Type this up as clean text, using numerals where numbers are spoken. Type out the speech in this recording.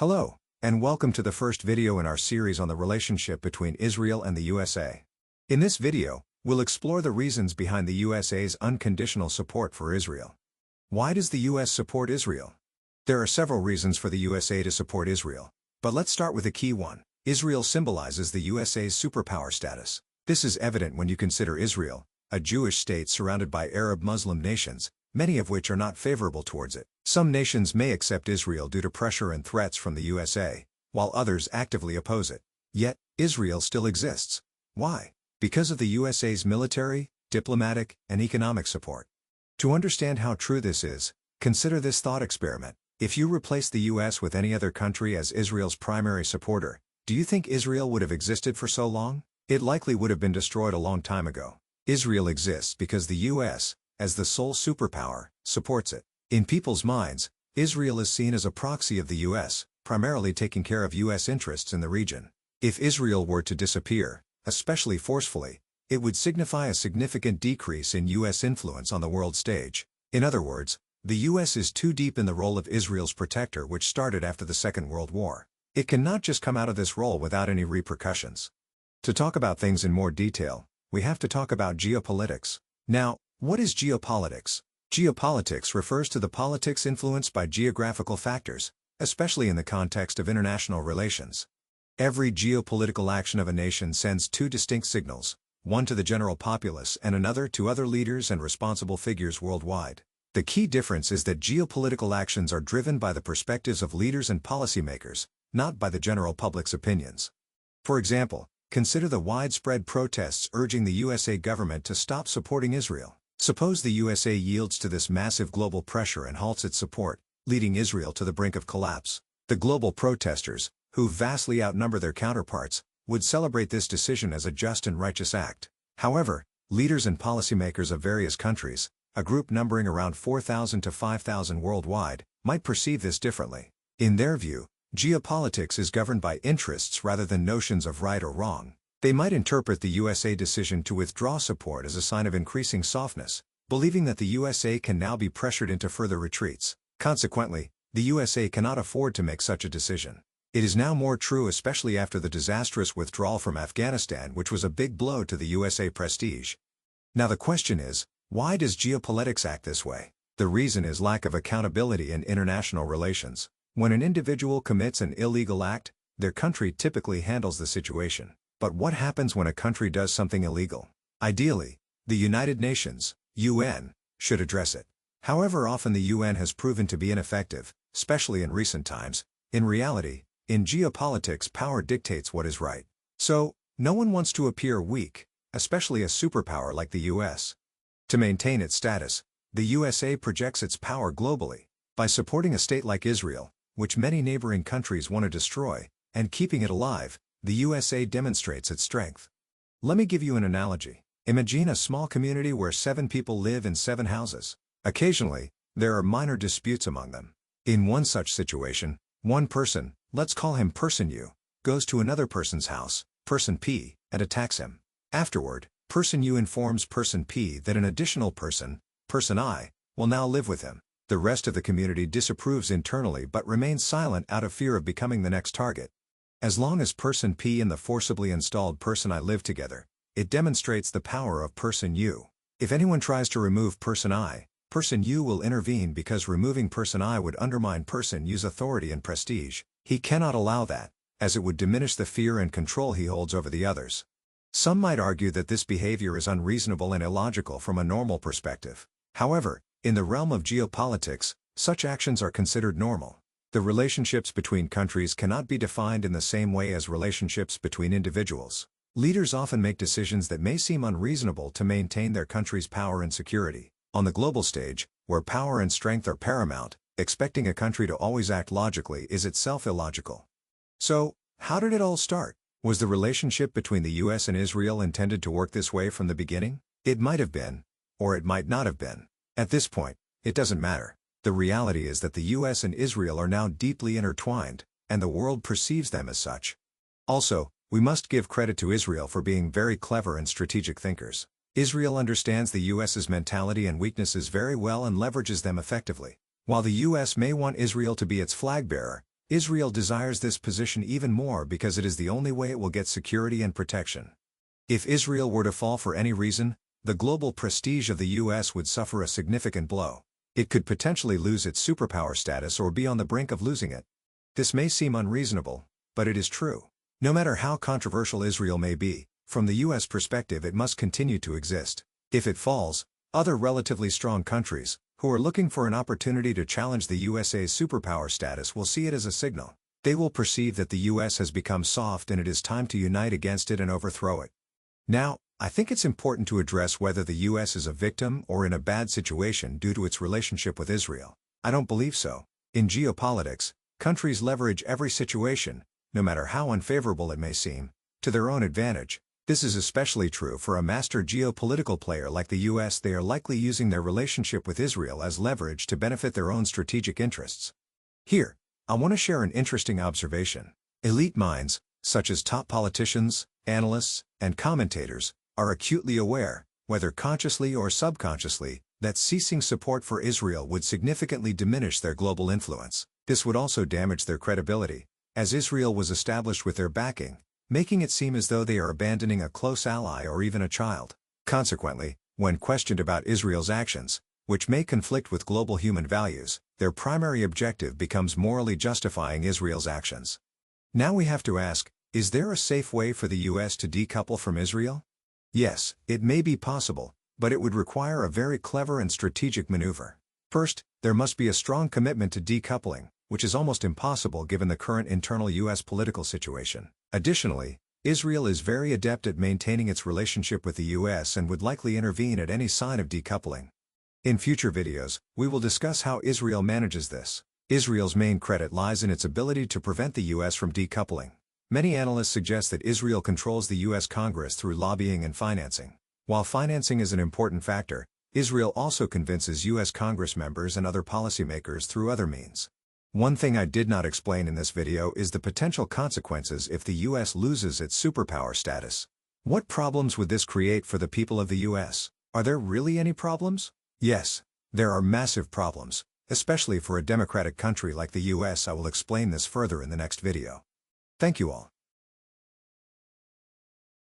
Hello, and welcome to the first video in our series on the relationship between Israel and the USA. In this video, we'll explore the reasons behind the USA's unconditional support for Israel. Why does the US support Israel? There are several reasons for the USA to support Israel, but let's start with a key one. Israel symbolizes the USA's superpower status. This is evident when you consider Israel, a Jewish state surrounded by Arab Muslim nations, many of which are not favorable towards it. Some nations may accept Israel due to pressure and threats from the USA, while others actively oppose it. Yet, Israel still exists. Why? Because of the USA's military, diplomatic, and economic support. To understand how true this is, consider this thought experiment. If you replace the US with any other country as Israel's primary supporter, do you think Israel would have existed for so long? It likely would have been destroyed a long time ago. Israel exists because the US, as the sole superpower, supports it. In people's minds, Israel is seen as a proxy of the US, primarily taking care of US interests in the region. If Israel were to disappear, especially forcefully, it would signify a significant decrease in US influence on the world stage. In other words, the US is too deep in the role of Israel's protector, which started after the Second World War. It cannot just come out of this role without any repercussions. To talk about things in more detail, we have to talk about geopolitics. Now, what is geopolitics? Geopolitics refers to the politics influenced by geographical factors, especially in the context of international relations. Every geopolitical action of a nation sends two distinct signals, one to the general populace and another to other leaders and responsible figures worldwide. The key difference is that geopolitical actions are driven by the perspectives of leaders and policymakers, not by the general public's opinions. For example, consider the widespread protests urging the USA government to stop supporting Israel. Suppose the USA yields to this massive global pressure and halts its support, leading Israel to the brink of collapse. The global protesters, who vastly outnumber their counterparts, would celebrate this decision as a just and righteous act. However, leaders and policymakers of various countries, a group numbering around 4,000 to 5,000 worldwide, might perceive this differently. In their view, geopolitics is governed by interests rather than notions of right or wrong. They might interpret the USA decision to withdraw support as a sign of increasing softness, believing that the USA can now be pressured into further retreats. Consequently, the USA cannot afford to make such a decision. It is now more true, especially after the disastrous withdrawal from Afghanistan, which was a big blow to the USA prestige. Now the question is, why does geopolitics act this way? The reason is lack of accountability in international relations. When an individual commits an illegal act, their country typically handles the situation. But what happens when a country does something illegal? Ideally, the United Nations, UN, should address it. However, often the UN has proven to be ineffective, especially in recent times. In reality, in geopolitics, power dictates what is right. So, no one wants to appear weak, especially a superpower like the US. To maintain its status, the USA projects its power globally. By supporting a state like Israel, which many neighboring countries want to destroy, and keeping it alive, the USA demonstrates its strength. Let me give you an analogy. Imagine a small community where 7 people live in 7 houses. Occasionally, there are minor disputes among them. In one such situation, one person, let's call him Person U, goes to another person's house, Person P, and attacks him. Afterward, Person U informs Person P that an additional person, Person I, will now live with him. The rest of the community disapproves internally but remains silent out of fear of becoming the next target. As long as Person P and the forcibly installed Person I live together, it demonstrates the power of Person U. If anyone tries to remove Person I, Person U will intervene because removing Person I would undermine Person U's authority and prestige. He cannot allow that, as it would diminish the fear and control he holds over the others. Some might argue that this behavior is unreasonable and illogical from a normal perspective. However, in the realm of geopolitics, such actions are considered normal. The relationships between countries cannot be defined in the same way as relationships between individuals. Leaders often make decisions that may seem unreasonable to maintain their country's power and security. On the global stage, where power and strength are paramount, expecting a country to always act logically is itself illogical. So, how did it all start? Was the relationship between the US and Israel intended to work this way from the beginning? It might have been, or it might not have been. At this point, it doesn't matter. The reality is that the US and Israel are now deeply intertwined, and the world perceives them as such. Also, we must give credit to Israel for being very clever and strategic thinkers. Israel understands the US's mentality and weaknesses very well and leverages them effectively. While the US may want Israel to be its flag bearer, Israel desires this position even more because it is the only way it will get security and protection. If Israel were to fall for any reason, the global prestige of the US would suffer a significant blow. It could potentially lose its superpower status or be on the brink of losing it. This may seem unreasonable, but it is true. No matter how controversial Israel may be, from the US perspective it must continue to exist. If it falls, other relatively strong countries, who are looking for an opportunity to challenge the USA's superpower status, will see it as a signal. They will perceive that the US has become soft and it is time to unite against it and overthrow it. Now, I think it's important to address whether the US is a victim or in a bad situation due to its relationship with Israel. I don't believe so. In geopolitics, countries leverage every situation, no matter how unfavorable it may seem, to their own advantage. This is especially true for a master geopolitical player like the US. They are likely using their relationship with Israel as leverage to benefit their own strategic interests. Here, I want to share an interesting observation. Elite minds, such as top politicians, analysts, and commentators, are acutely aware, whether consciously or subconsciously, that ceasing support for Israel would significantly diminish their global influence. This would also damage their credibility, as Israel was established with their backing, making it seem as though they are abandoning a close ally or even a child. Consequently, when questioned about Israel's actions, which may conflict with global human values, their primary objective becomes morally justifying Israel's actions. Now we have to ask, is there a safe way for the US to decouple from Israel? Yes, it may be possible, but it would require a very clever and strategic maneuver. First, there must be a strong commitment to decoupling, which is almost impossible given the current internal US political situation. Additionally, Israel is very adept at maintaining its relationship with the US and would likely intervene at any sign of decoupling. In future videos, we will discuss how Israel manages this. Israel's main credit lies in its ability to prevent the US from decoupling. Many analysts suggest that Israel controls the US Congress through lobbying and financing. While financing is an important factor, Israel also convinces US Congress members and other policymakers through other means. One thing I did not explain in this video is the potential consequences if the US loses its superpower status. What problems would this create for the people of the US? Are there really any problems? Yes, there are massive problems, especially for a democratic country like the US. I will explain this further in the next video. Thank you all.